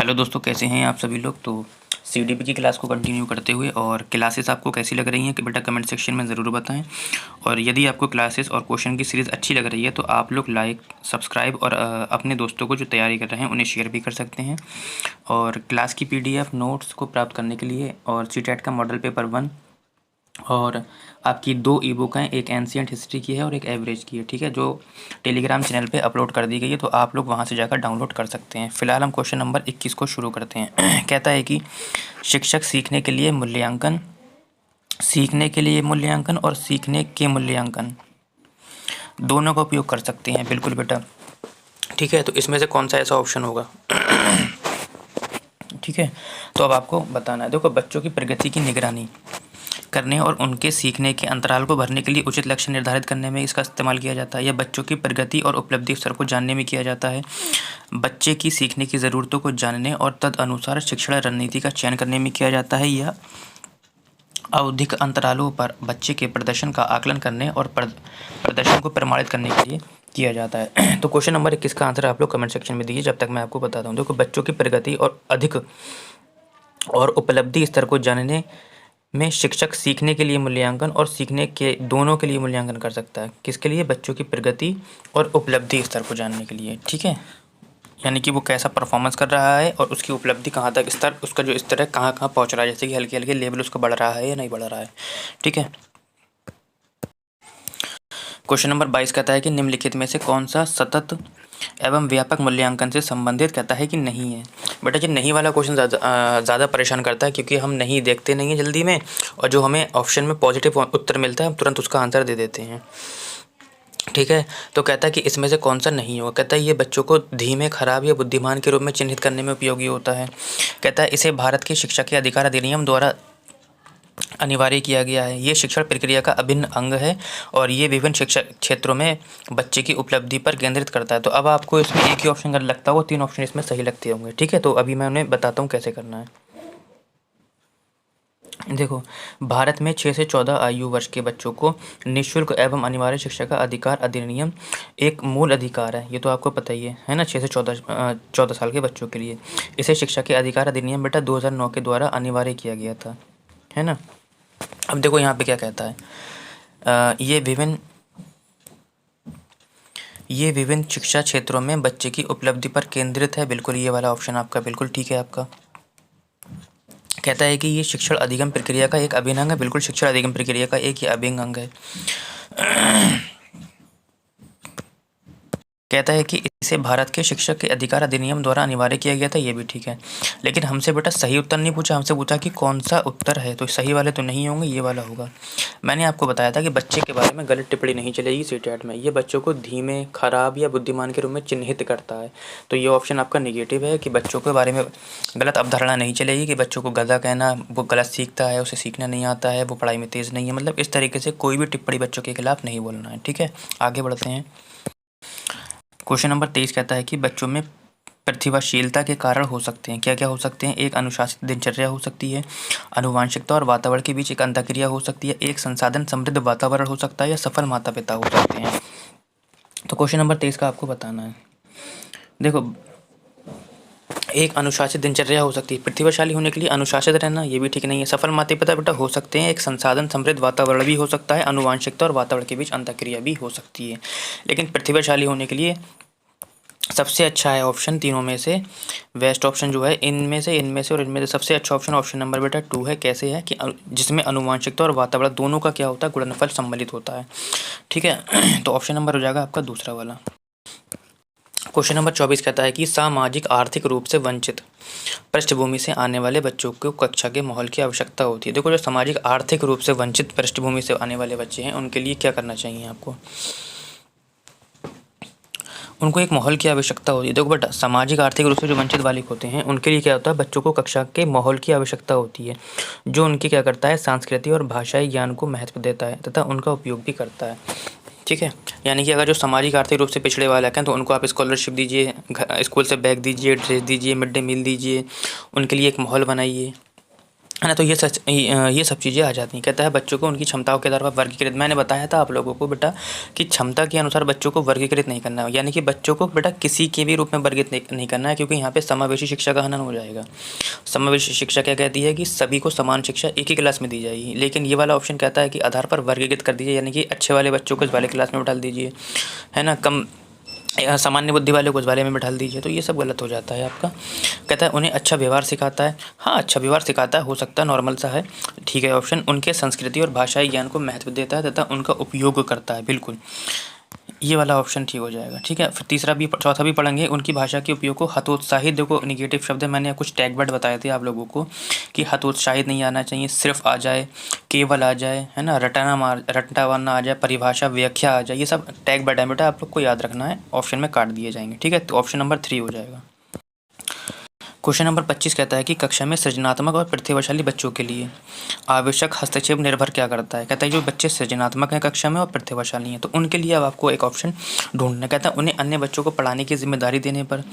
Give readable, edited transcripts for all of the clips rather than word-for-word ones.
Hello दोस्तों, कैसे हैं आप सभी लोग। तो सीडीपी की क्लास को कंटिन्यू करते हुए और क्लासेस आपको कैसी लग रही हैं कि बेटा कमेंट सेक्शन में ज़रूर बताएं। और यदि आपको क्लासेस और क्वेश्चन की सीरीज़ अच्छी लग रही है तो आप लोग लाइक सब्सक्राइब और अपने दोस्तों को जो तैयारी कर रहे हैं उन्हें शेयर भी कर सकते हैं। और क्लास की पीडीएफ नोट्स को प्राप्त करने के लिए और सीटेट का मॉडल पेपर 1 और आपकी 2 ई बुक हैं, एक एंशिएंट हिस्ट्री की है और एक एवरेज की है, ठीक है, जो टेलीग्राम चैनल पे अपलोड कर दी गई है, तो आप लोग वहाँ से जाकर डाउनलोड कर सकते हैं। फिलहाल हम क्वेश्चन नंबर 21 को शुरू करते हैं। कहता है कि शिक्षक सीखने के लिए मूल्यांकन और सीखने के मूल्यांकन दोनों का उपयोग कर सकते हैं। बिल्कुल बेटा, ठीक है। तो इसमें से कौन सा ऐसा ऑप्शन होगा? ठीक है, तो अब आपको बताना है। देखो, बच्चों की प्रगति की निगरानी करने और उनके सीखने के अंतराल को भरने के लिए उचित लक्ष्य निर्धारित करने में इसका इस्तेमाल किया जाता है। यह बच्चों की प्रगति और उपलब्धि स्तर को जानने में किया जाता है। बच्चे की सीखने की ज़रूरतों को जानने और तदनुसार शिक्षण रणनीति का चयन करने में किया जाता है। यह आवधिक अंतरालों पर बच्चे के प्रदर्शन का आकलन करने और प्रदर्शन को प्रमाणित करने के लिए किया जाता है। तो क्वेश्चन नंबर 21 का आंसर आप लोग कमेंट सेक्शन में दीजिए, जब तक मैं आपको बताता हूँ। देखो, बच्चों की प्रगति और अधिक और उपलब्धि स्तर को जानने में शिक्षक सीखने के लिए मूल्यांकन और सीखने के दोनों के लिए मूल्यांकन कर सकता है। किसके लिए? बच्चों की प्रगति और उपलब्धि स्तर को जानने के लिए, ठीक है। यानी कि वो कैसा परफॉर्मेंस कर रहा है और उसकी उपलब्धि कहाँ तक, स्तर उसका जो स्तर है कहाँ कहाँ पहुँच रहा है, जैसे कि हल्के हल्के लेवल उसका बढ़ रहा है या नहीं बढ़ रहा है, ठीक है। क्वेश्चन नंबर 22 कहता है कि निम्नलिखित में से कौन सा सतत एवं व्यापक मूल्यांकन से संबंधित? कहता है कि नहीं है। बेटा, जो नहीं वाला क्वेश्चन ज़्यादा परेशान करता है, क्योंकि हम नहीं देखते नहीं है जल्दी में, और जो हमें ऑप्शन में पॉजिटिव उत्तर मिलता है हम तुरंत उसका आंसर दे देते हैं, ठीक है। तो कहता है कि इसमें से कौन सा नहीं होगा। कहता है ये बच्चों को धीमे, खराब या बुद्धिमान के रूप में चिन्हित करने में उपयोगी होता है। कहता है इसे भारत के शिक्षा के अधिकार अधिनियम द्वारा अनिवार्य किया गया है। ये शिक्षण प्रक्रिया का अभिन्न अंग है और ये विभिन्न शिक्षा क्षेत्रों में बच्चे की उपलब्धि पर केंद्रित करता है। तो अब आपको इसमें एक ही ऑप्शन अगर लगता हो, 3 ऑप्शन इसमें सही लगते होंगे, ठीक है। तो अभी मैं उन्हें बताता हूँ कैसे करना है। देखो, भारत में 6 से 14 आयु वर्ष के बच्चों को निःशुल्क एवं अनिवार्य शिक्षा का अधिकार अधिनियम एक मूल अधिकार है। ये तो आपको पता ही है ना, 6 से 14 साल के बच्चों के लिए। इसे शिक्षा के अधिकार अधिनियम बेटा 2009 के द्वारा अनिवार्य किया गया था, है ना। अब देखो यहाँ पे क्या कहता है, ये विभिन्न शिक्षा क्षेत्रों में बच्चे की उपलब्धि पर केंद्रित है। बिल्कुल, ये वाला ऑप्शन आपका बिल्कुल ठीक है आपका। कहता है कि ये शिक्षण अधिगम प्रक्रिया का एक अभिन्न अंग है। बिल्कुल, शिक्षण अधिगम प्रक्रिया का एक ही अभिन्न अंग है। कहता है कि इसे भारत के शिक्षक के अधिकार अधिनियम द्वारा अनिवार्य किया गया था। ये भी ठीक है, लेकिन हमसे बेटा सही उत्तर नहीं पूछा, हमसे पूछा कि कौन सा उत्तर है। तो सही वाले तो नहीं होंगे, ये वाला होगा। मैंने आपको बताया था कि बच्चे के बारे में गलत टिप्पणी नहीं चलेगी सीटेट में। ये बच्चों को धीमे, खराब या बुद्धिमान के रूप में चिन्हित करता है। तो ये ऑप्शन आपका निगेटिव है कि बच्चों के बारे में गलत अवधारणा नहीं चलेगी कि बच्चों को गधा कहना, वो गलत सीखता है, उसे सीखना नहीं आता है, वो पढ़ाई में तेज़ नहीं है। मतलब इस तरीके से कोई भी टिप्पणी बच्चों के खिलाफ नहीं बोलना है, ठीक है। आगे बढ़ते हैं। क्वेश्चन नंबर 23 कहता है कि बच्चों में प्रतिभाशीलता के कारण हो सकते हैं। क्या क्या हो सकते हैं? एक अनुशासित दिनचर्या हो सकती है, आनुवांशिकता और वातावरण के बीच एक अंतःक्रिया हो सकती है, एक संसाधन समृद्ध वातावरण हो सकता है, या सफल माता पिता हो सकते हैं। तो क्वेश्चन नंबर 23 का आपको बताना है। देखो, एक अनुशासित दिनचर्या हो सकती है, प्रतिभाशाली होने के लिए अनुशासित रहना, ये भी ठीक नहीं है। सफल माता पिता बेटा हो सकते हैं, एक संसाधन समृद्ध वातावरण भी हो सकता है, आनुवांशिकता और वातावरण के बीच अंतःक्रिया भी हो सकती है। लेकिन प्रतिभाशाली होने के लिए सबसे अच्छा है ऑप्शन तीनों में से, बेस्ट ऑप्शन जो है इनमें से और इनमें से सबसे अच्छा ऑप्शन ऑप्शन नंबर बेटा 2 है। कैसे है कि जिसमें आनुवांशिकता और वातावरण दोनों का क्या होता है, गुणनफल सम्मिलित होता है, ठीक है। तो ऑप्शन नंबर हो जाएगा आपका दूसरा वाला। क्वेश्चन नंबर 24 कहता है कि सामाजिक आर्थिक रूप से वंचित पृष्ठभूमि से आने वाले बच्चों को कक्षा के माहौल की आवश्यकता होती है। देखो, जो सामाजिक आर्थिक रूप से वंचित पृष्ठभूमि से आने वाले बच्चे हैं उनके लिए क्या करना चाहिए आपको? उनको एक माहौल की आवश्यकता होती है। देखो बेटा, सामाजिक आर्थिक रूप से जो वंचित बालिक होते हैं उनके लिए क्या होता है, बच्चों को कक्षा के माहौल की आवश्यकता होती है, जो उनकी क्या करता है, सांस्कृतिक और भाषाई ज्ञान को महत्व देता है तथा उनका उपयोग भी करता है, ठीक है। यानी कि अगर जो सामाजिक आर्थिक रूप से पिछड़े वाले हैं तो उनको आप स्कॉलरशिप दीजिए, स्कूल से बैग दीजिए, ड्रेस दीजिए, मिड डे मील दीजिए, उनके लिए एक माहौल बनाइए, है ना। तो ये सब चीज़ें आ जाती हैं। कहता है बच्चों को उनकी क्षमताओं के आधार पर वर्गीकृत, मैंने बताया था आप लोगों को बेटा कि क्षमता के अनुसार बच्चों को वर्गीकृत नहीं करना है, यानी कि बच्चों को बेटा किसी के भी रूप में वर्गीकृत नहीं करना है, क्योंकि यहाँ पे समावेशी शिक्षा का हनन हो जाएगा। समावेशी शिक्षा क्या कहती है कि सभी को समान शिक्षा एक ही क्लास में दी जाएगी, लेकिन ये वाला ऑप्शन कहता है कि आधार पर वर्गीकृत कर दीजिए, यानी कि अच्छे वाले बच्चों को इस वाले क्लास में बैठा दीजिए, है ना, कम सामान्य बुद्धि वाले को उस वाले में बैठा दीजिए, तो ये सब गलत हो जाता है आपका। कहता है उन्हें अच्छा व्यवहार सिखाता है, हाँ अच्छा व्यवहार सिखाता है, हो सकता है नॉर्मल सा है, ठीक है ऑप्शन। उनके संस्कृति और भाषाई ज्ञान को महत्व देता है तथा उनका उपयोग करता है, बिल्कुल ये वाला ऑप्शन ठीक हो जाएगा, ठीक है। फिर तीसरा भी चौथा भी पढ़ेंगे, उनकी भाषा के उपयोग को हतोत्साहित, देखो निगेटिव शब्द है, मैंने कुछ टैग वर्ड बताए थे आप लोगों को कि हतोत्साहित नहीं आना चाहिए, सिर्फ आ जाए, केवल आ जाए, है ना, रटना वरना आ जाए, परिभाषा व्याख्या आ जाए, ये सब टैग वर्ड है बेटा, आप लोग को याद रखना है, ऑप्शन में काट दिए जाएंगे, ठीक है। तो ऑप्शन नंबर 3 हो जाएगा। क्वेश्चन नंबर 25 कहता है कि कक्षा में सृजनात्मक और प्रतिभाशाली बच्चों के लिए आवश्यक हस्तक्षेप निर्भर क्या करता है। कहता है जो बच्चे सृजनात्मक हैं कक्षा में और प्रतिभाशाली हैं, तो उनके लिए अब आपको एक ऑप्शन ढूंढना। कहता है उन्हें अन्य बच्चों को पढ़ाने की जिम्मेदारी देने पर,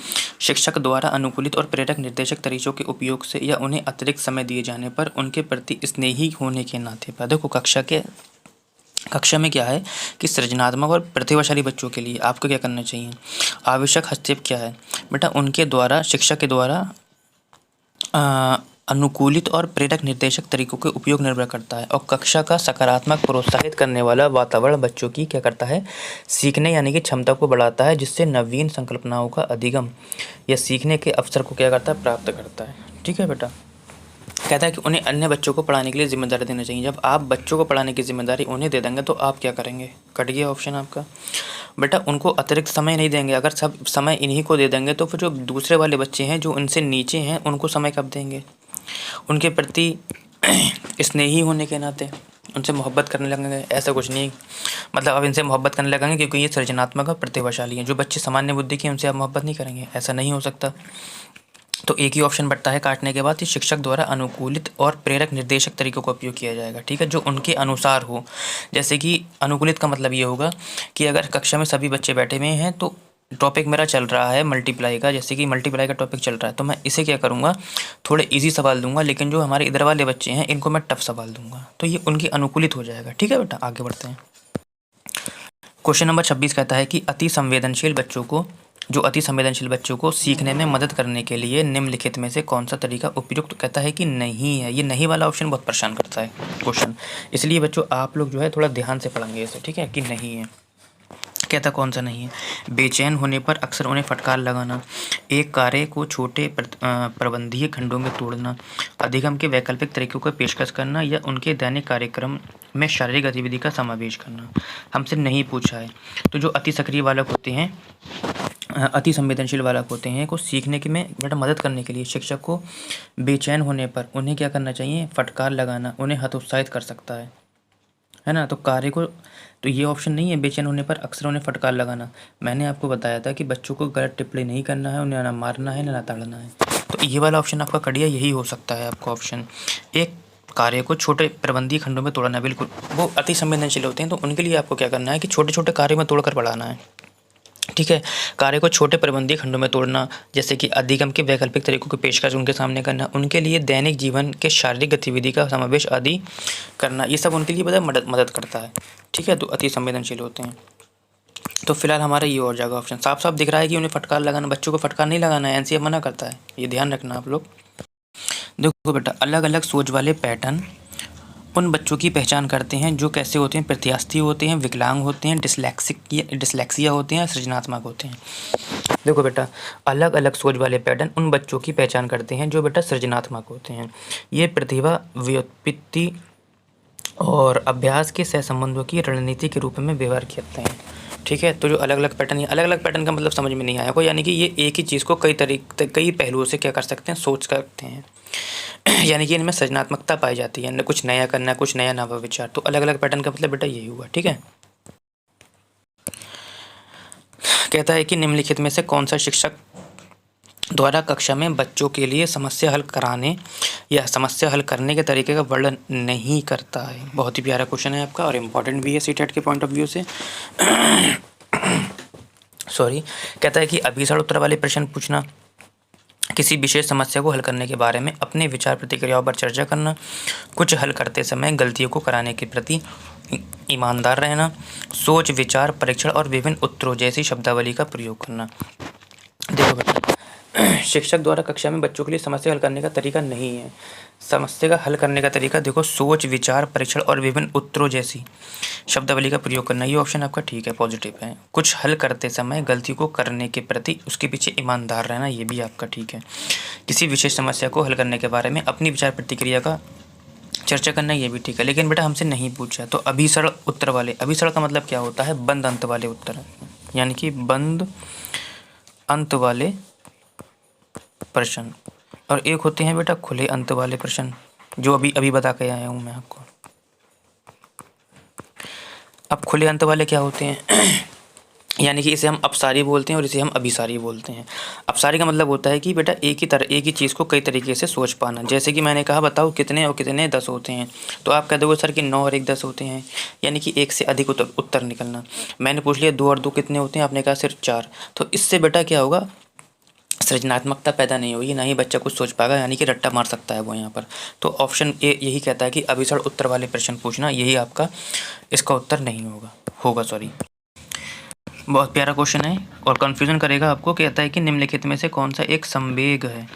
शिक्षक द्वारा अनुकूलित और प्रेरक निर्देशक तरीकों के उपयोग से, या उन्हें अतिरिक्त समय दिए जाने पर, उनके प्रति स्नेही होने के नाते पर। देखो कक्षा में क्या है कि सृजनात्मक और प्रतिभाशाली बच्चों के लिए आपको क्या करना चाहिए, आवश्यक हस्तक्षेप क्या है बेटा, उनके द्वारा, शिक्षक के द्वारा अनुकूलित और प्रेरक निर्देशक तरीकों के उपयोग निर्भर करता है, और कक्षा का सकारात्मक प्रोत्साहित करने वाला वातावरण बच्चों की क्या करता है, सीखने यानी कि क्षमता को बढ़ाता है, जिससे नवीन संकल्पनाओं का अधिगम या सीखने के अवसर को क्या करता है, प्राप्त करता है, ठीक है बेटा। कहता है कि उन्हें अन्य बच्चों को पढ़ाने के लिए जिम्मेदारी देनी चाहिए। जब आप बच्चों को पढ़ाने की जिम्मेदारी उन्हें दे देंगे तो आप क्या करेंगे, कट गया ऑप्शन आपका बेटा। उनको अतिरिक्त समय नहीं देंगे, अगर सब समय इन्हीं को दे देंगे तो फिर जो दूसरे वाले बच्चे हैं जो उनसे नीचे हैं उनको समय कब देंगे, उनके प्रति स्नेही होने के नाते उनसे मोहब्बत करने लगेंगे, ऐसा कुछ नहीं। मतलब अब इनसे मोहब्बत करने लगेंगे क्योंकि ये सृजनात्मक और प्रतिभाशाली हैं। जो बच्चे सामान्य बुद्धि के उनसे आप मोहब्बत नहीं करेंगे, ऐसा नहीं हो सकता। तो एक ही ऑप्शन बचता है काटने के बाद कि शिक्षक द्वारा अनुकूलित और प्रेरक निर्देशक तरीकों का उपयोग किया जाएगा, ठीक है, जो उनके अनुसार हो। जैसे कि अनुकूलित का मतलब ये होगा कि अगर कक्षा में सभी बच्चे बैठे हुए हैं तो टॉपिक मेरा चल रहा है मल्टीप्लाई का, जैसे कि मल्टीप्लाई का टॉपिक चल रहा है, तो मैं इसे क्या करूँगा, थोड़े इजी सवाल दूंगा, लेकिन जो हमारे इधर वाले बच्चे हैं इनको मैं टफ सवाल दूंगा, तो ये उनकी अनुकूलित हो जाएगा, ठीक है बेटा। आगे बढ़ते हैं। क्वेश्चन नंबर 26 कहता है कि अति संवेदनशील बच्चों को सीखने में मदद करने के लिए निम्नलिखित में से कौन सा तरीका उपयुक्त। कहता है कि नहीं है। ये नहीं वाला ऑप्शन बहुत परेशान करता है क्वेश्चन, इसलिए बच्चों आप लोग जो है थोड़ा ध्यान से पढ़ेंगे इसे, ठीक है, कि नहीं है। कहता कौन सा नहीं है, बेचैन होने पर अक्सर उन्हें फटकार लगाना, एक कार्य को छोटे प्रबंधीय खंडों में तोड़ना, अधिगम के वैकल्पिक तरीकों की पेशकश करना, या उनके दैनिक कार्यक्रम में शारीरिक गतिविधि का समावेश करना। हमसे नहीं पूछा है। तो जो अति सक्रिय बालक होते हैं, अति संवेदनशील बालक होते हैं, को सीखने के में बेटा मदद करने के लिए शिक्षक को बेचैन होने पर उन्हें क्या करना चाहिए, फटकार लगाना उन्हें हतोत्साहित कर सकता है ना। तो कार्य को, तो ये ऑप्शन नहीं है, बेचैन होने पर अक्सर उन्हें फटकार लगाना। मैंने आपको बताया था कि बच्चों को गलत टिप्पणी नहीं करना है, उन्हें ना मारना है ना ताड़ना है, तो ये वाला ऑप्शन आपका कट गया, यही हो सकता है आपका ऑप्शन। एक कार्य को छोटे प्रबंधीय खंडों में तोड़ना, बिल्कुल, वो अति संवेदनशील होते हैं तो उनके लिए आपको क्या करना है कि छोटे छोटे कार्यों में तोड़कर पढ़ाना है, ठीक है। कार्य को छोटे प्रबंधीय खंडों में तोड़ना, जैसे कि अधिगम के वैकल्पिक तरीकों की पेशकश उनके सामने करना, उनके लिए दैनिक जीवन के शारीरिक गतिविधि का समावेश आदि करना, ये सब उनके लिए बड़ा मदद करता है, ठीक है। तो अति संवेदनशील होते हैं। तो फिलहाल हमारा ये हो जाएगा ऑप्शन। साफ साफ दिख रहा है कि उन्हें फटकार लगाना, बच्चों को फटकार नहीं लगाना है, एनसीएफ मना करता है, ये ध्यान रखना आप लोग। देखो बेटा, अलग अलग सोच वाले पैटर्न उन बच्चों की पहचान करते हैं जो कैसे होते हैं, प्रत्यास्थी होते हैं, विकलांग होते हैं, डिसलेक्सिया होते हैं, सृजनात्मक होते हैं। देखो बेटा, अलग अलग सोच वाले पैटर्न उन बच्चों की पहचान करते हैं जो बेटा सृजनात्मक होते हैं। ये प्रतिभा, व्युत्पत्ति और अभ्यास के सहसंबंधों की रणनीति के रूप में व्यवहार करते हैं, ठीक है। तो जो अलग अलग पैटर्न का मतलब समझ में नहीं आया को, यानी कि ये एक ही चीज़ को कई पहलुओं से क्या कर सकते हैं, सोच सकते हैं, यानी कि इनमें सृजनात्मकता पाई जाती है, कुछ नया करना, कुछ नया नवा विचार। तो अलग अलग पैटर्न का मतलब बेटा यही हुआ, ठीक है। कहता है कि निम्नलिखित में से कौन सा शिक्षक द्वारा कक्षा में बच्चों के लिए समस्या हल कराने या समस्या हल करने के तरीके का वर्णन नहीं करता है। बहुत ही प्यारा क्वेश्चन है आपका और इम्पॉर्टेंट भी है सीटेट के पॉइंट ऑफ व्यू से। सॉरी, कहता है कि अभिसार उत्तर वाले प्रश्न पूछना, किसी विशेष समस्या को हल करने के बारे में अपने विचार प्रतिक्रियाओं पर चर्चा करना, कुछ हल करते समय गलतियों को कराने के प्रति ईमानदार रहना, सोच विचार परीक्षण और विभिन्न उत्तरों जैसी शब्दावली का प्रयोग करना। देखो बेटा, शिक्षक द्वारा कक्षा में बच्चों के लिए समस्या हल करने का तरीका नहीं है। समस्या का हल करने का तरीका देखो, सोच विचार परीक्षण और विभिन्न उत्तरों जैसी शब्दावली का प्रयोग करना। ये ऑप्शन आपका ठीक है, पॉजिटिव है। कुछ हल करते समय गलती को करने के प्रति उसके पीछे ईमानदार रहना, ये भी आपका ठीक है। किसी विशेष समस्या को हल करने के बारे में अपनी विचार प्रतिक्रिया का चर्चा करना, ये भी ठीक है। लेकिन बेटा हमसे नहीं पूछा, तो अभिसरण उत्तर वाले, अभिसरण का मतलब क्या होता है? बंद अंत वाले उत्तर, यानी कि बंद अंत वाले प्रश्न। और एक होते हैं बेटा खुले अंत वाले प्रश्न, जो अभी अभी बता के आया हूँ मैं आपको। अब खुले अंत वाले क्या होते हैं? यानी कि इसे हम अपसारी बोलते हैं और इसे हम अभिसारी बोलते हैं। अपसारी का मतलब होता है कि बेटा एक ही चीज़ को कई तरीके से सोच पाना। जैसे कि मैंने कहा बताओ कितने और कितने 10 होते हैं, तो आप कह दोगे सर कि 9 और 1 10 होते हैं, यानी कि एक से अधिक उत्तर निकलना। मैंने पूछ लिया 2 और 2 कितने होते हैं, आपने कहा सिर्फ 4, तो इससे बेटा क्या होगा? सृजनात्मकता पैदा नहीं होगी, ना ही बच्चा कुछ सोच पाएगा, यानी कि रट्टा मार सकता है वो यहाँ पर। तो ऑप्शन ए यही कहता है कि अभिसरण उत्तर वाले प्रश्न पूछना, यही आपका इसका उत्तर नहीं होगा सॉरी। बहुत प्यारा क्वेश्चन है और कंफ्यूजन करेगा आपको। कहता है कि निम्नलिखित में से कौन सा एक संवेग है?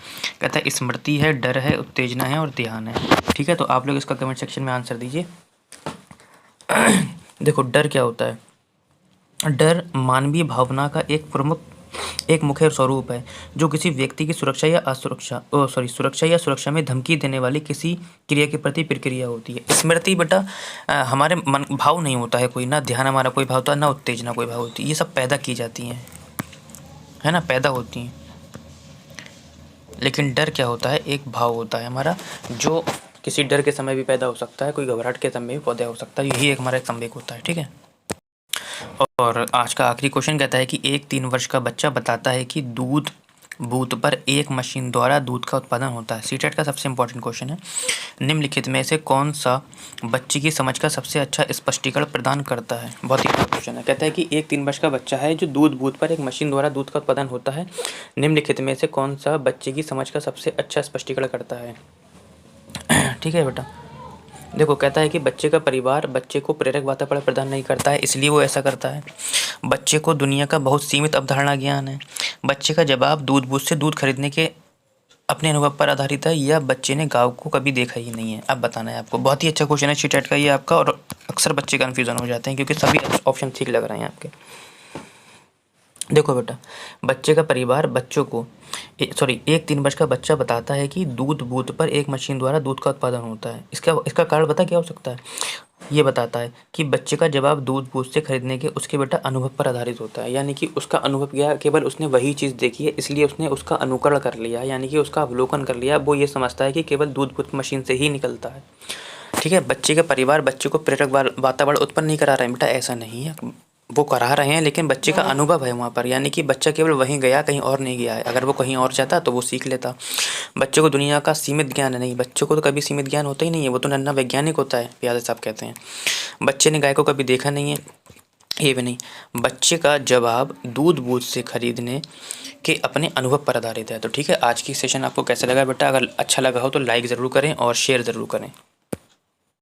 कहता है स्मृति है, डर है, उत्तेजना है और ध्यान है। ठीक है, तो आप लोग इसका कमेंट सेक्शन में आंसर दीजिए। देखो डर क्या होता है? डर मानवीय भावना का एक मुख्य स्वरूप है, जो किसी व्यक्ति की सुरक्षा या सुरक्षा में धमकी देने वाली किसी क्रिया के प्रति प्रक्रिया होती है। स्मृति बेटा हमारे मन भाव नहीं होता है कोई, ना ध्यान हमारा कोई भाव होता है, ना उत्तेजना कोई भाव होती है। ये सब पैदा की जाती हैं, है ना, पैदा होती हैं। लेकिन डर क्या होता है? एक भाव होता है हमारा, जो किसी डर के समय भी पैदा हो सकता है, कोई घबराहट के समय भी पैदा हो सकता है। यही एक हमारा एक संवेग होता है। ठीक है, और आज का आखिरी क्वेश्चन कहता है कि एक 3 वर्ष का बच्चा बताता है कि दूध बूथ पर एक मशीन द्वारा दूध का उत्पादन होता है। सीटेट का सबसे इंपॉर्टेंट क्वेश्चन है। निम्नलिखित में से कौन सा बच्चे की समझ का सबसे अच्छा स्पष्टीकरण प्रदान करता है? बहुत ही अच्छा क्वेश्चन है। कहता है कि एक 3 वर्ष का बच्चा है जो दूध बूथ पर एक मशीन द्वारा दूध का उत्पादन होता है। निम्नलिखित में से कौन सा बच्चे की समझ का सबसे अच्छा स्पष्टीकरण करता है? ठीक है बेटा, देखो कहता है कि बच्चे का परिवार बच्चे को प्रेरक वातावरण प्रदान नहीं करता है, इसलिए वो ऐसा करता है। बच्चे को दुनिया का बहुत सीमित अवधारणा ज्ञान है। बच्चे का जवाब दूध बूथ से दूध खरीदने के अपने अनुभव पर आधारित है, या बच्चे ने गाँव को कभी देखा ही नहीं है। अब बताना है आपको। बहुत ही अच्छा क्वेश्चन है सीटेट का ये आपका, और अक्सर बच्चे कन्फ्यूजन हो जाते हैं क्योंकि सभी ऑप्शन ठीक लग रहे हैं आपके। देखो बेटा, बच्चे का परिवार बच्चों को एक 3 वर्ष का बच्चा बताता है कि दूध बूथ पर एक मशीन द्वारा दूध का उत्पादन होता है। इसका कारण बता क्या हो सकता है? ये बताता है कि बच्चे का जवाब दूध बूथ से खरीदने के उसके बेटा अनुभव पर आधारित होता है, यानी कि उसका अनुभव क्या, केवल उसने वही चीज़ देखी है इसलिए उसने उसका अनुकरण कर लिया, यानी कि उसका अवलोकन कर लिया। वो ये समझता है कि केवल दूध बूथ मशीन से ही निकलता है। ठीक है, बच्चे का परिवार बच्चे को प्रेरक वातावरण उत्पन्न नहीं करा रहे हैं बेटा, ऐसा नहीं है, वो करा रहे हैं, लेकिन बच्चे का अनुभव है वहाँ पर, यानी कि बच्चा केवल वहीं गया, कहीं और नहीं गया है। अगर वो कहीं और जाता तो वो सीख लेता। बच्चे को दुनिया का सीमित ज्ञान नहीं, बच्चे को तो कभी सीमित ज्ञान होता ही नहीं है, वो तो नन्हा वैज्ञानिक होता है, प्यादे साहब कहते हैं। बच्चे ने गाय को कभी देखा नहीं है, ये भी नहीं। बच्चे का जवाब दूध बूथ से खरीदने के अपने अनुभव पर आधारित है। तो ठीक है, आज की सेशन आपको कैसा लगा बेटा? अगर अच्छा लगा हो तो लाइक ज़रूर करें और शेयर ज़रूर करें।